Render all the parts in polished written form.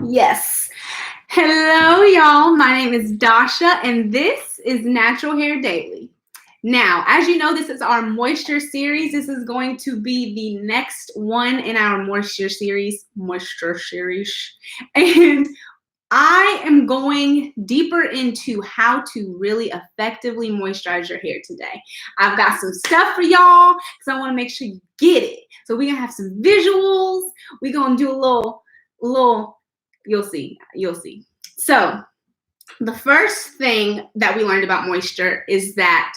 Yes. Hello, y'all. My name is Dasha, and this is Natural Hair Daily. Now, as you know, this is our moisture series. This is going to be the next one in our moisture series. And I am going deeper into how to really effectively moisturize your hair today. I've got some stuff for y'all because I want to make sure you get it. So we're going to have some visuals. We're going to do a little, you'll see. So the first thing that we learned about moisture is that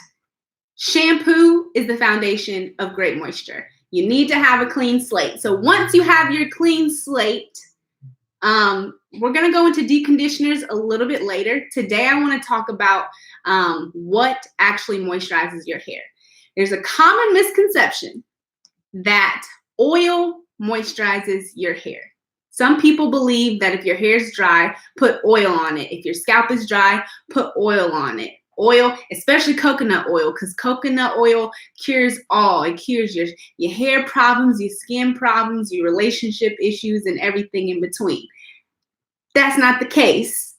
shampoo is the foundation of great moisture. You need to have a clean slate. So once you have your clean slate, we're going to go into deep conditioners a little bit later. Today, I want to talk about what actually moisturizes your hair. There's a common misconception that oil moisturizes your hair. Some people believe that if your hair is dry, put oil on it. If your scalp is dry, put oil on it. Oil, especially coconut oil, because coconut oil cures all. It cures your hair problems, your skin problems, your relationship issues, and everything in between. That's not the case.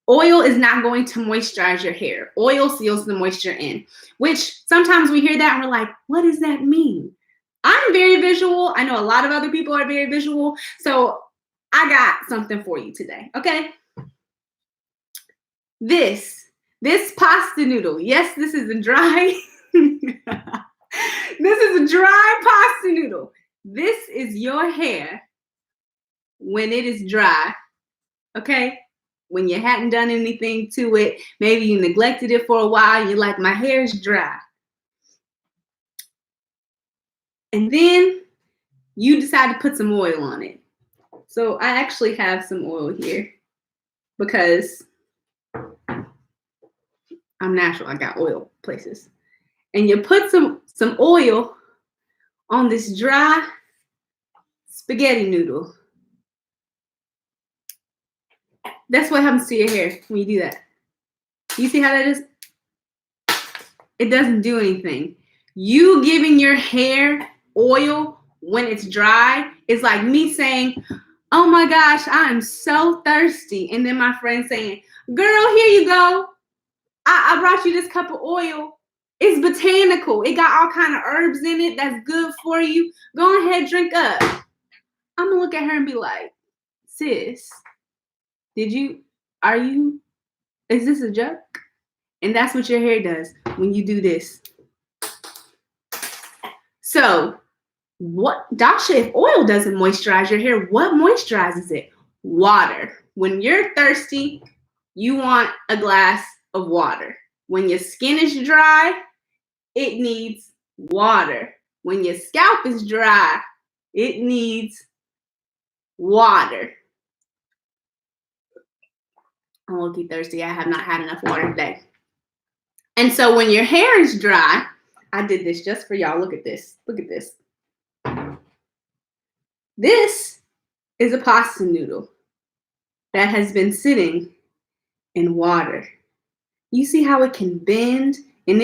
Oil is not going to moisturize your hair. Oil seals the moisture in, which sometimes we hear that and we're like, what does that mean? I'm very visual. I know a lot of other people are very visual. So I got something for you today, okay? This pasta noodle. Yes, this is a dry, this is a dry pasta noodle. This is your hair when it is dry, okay? When you hadn't done anything to it, maybe you neglected it for a while, you're like, my hair is dry. And then you decide to put some oil on it. So I actually have some oil here because I'm natural. I got oil places. And you put some oil on this dry spaghetti noodle. That's what happens to your hair when you do that. You see how that is? It doesn't do anything. You giving your hair oil when it's dry is like me saying, oh my gosh, I am so thirsty. And then my friend saying, girl, here you go. I brought you this cup of oil. It's botanical. It got all kind of herbs in it that's good for you. Go ahead, drink up. I'm going to look at her and be like, sis, is this a joke? And that's what your hair does when you do this. So Dasha, if oil doesn't moisturize your hair, what moisturizes it? Water. When you're thirsty, you want a glass of water. When your skin is dry, it needs water. When your scalp is dry, it needs water. I'm low-key thirsty. I have not had enough water today. And so when your hair is dry, I did this just for y'all. Look at this. Look at this. This is a pasta noodle that has been sitting in water. You see how it can bend and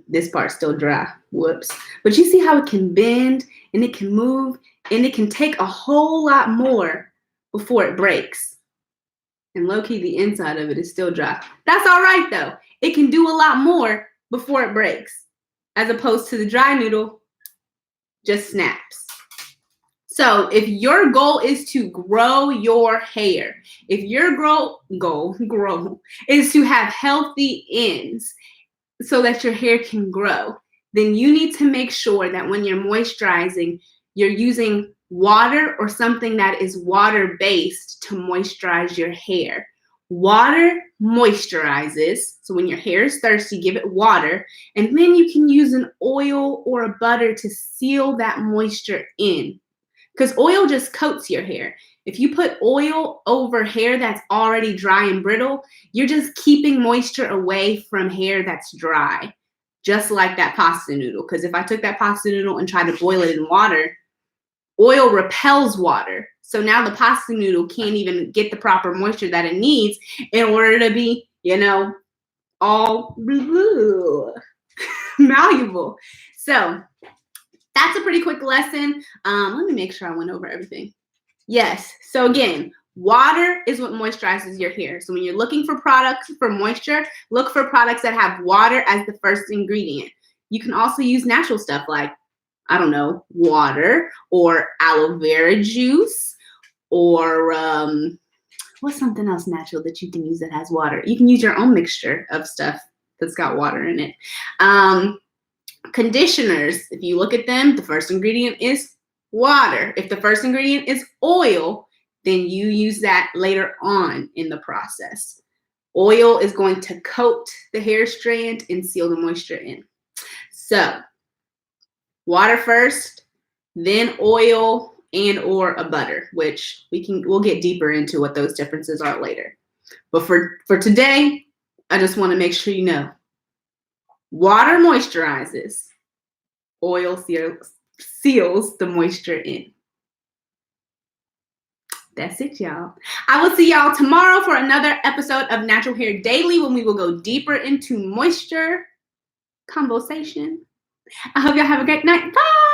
this part's still dry, whoops. But you see how it can bend and it can move and it can take a whole lot more before it breaks. And low-key, the inside of it is still dry. That's all right though. It can do a lot more before it breaks, as opposed to the dry noodle just snaps. So if your goal is to grow your hair, if your goal is to have healthy ends so that your hair can grow, then you need to make sure that when you're moisturizing, you're using water or something that is water-based to moisturize your hair. Water moisturizes, so when your hair is thirsty, give it water, and then you can use an oil or a butter to seal that moisture in. Because oil just coats your hair. If you put oil over hair that's already dry and brittle, you're just keeping moisture away from hair that's dry, just like that pasta noodle. Because if I took that pasta noodle and tried to boil it in water, oil repels water. So now the pasta noodle can't even get the proper moisture that it needs in order to be, all malleable. So that's a pretty quick lesson. Let me make sure I went over everything. Yes. So again, Water is what moisturizes your hair. So when you're looking for products for moisture, look for products that have water as the first ingredient. You can also use natural stuff like, I don't know, water or aloe vera juice or what's something else natural that you can use that has water? You can use your own mixture of stuff that's got water in it. Conditioners, if you look at them, the first ingredient is water. If the first ingredient is oil, then you use that later on in the process. Oil is going to coat the hair strand and seal the moisture in. So water first, then oil and or a butter, which we'll get deeper into what those differences are later. But for today, I just want to make sure you know, water moisturizes, oil seals the moisture in. That's it, y'all. I will see y'all tomorrow for another episode of Natural Hair Daily when we will go deeper into moisture conversation. I hope y'all have a great night. Bye.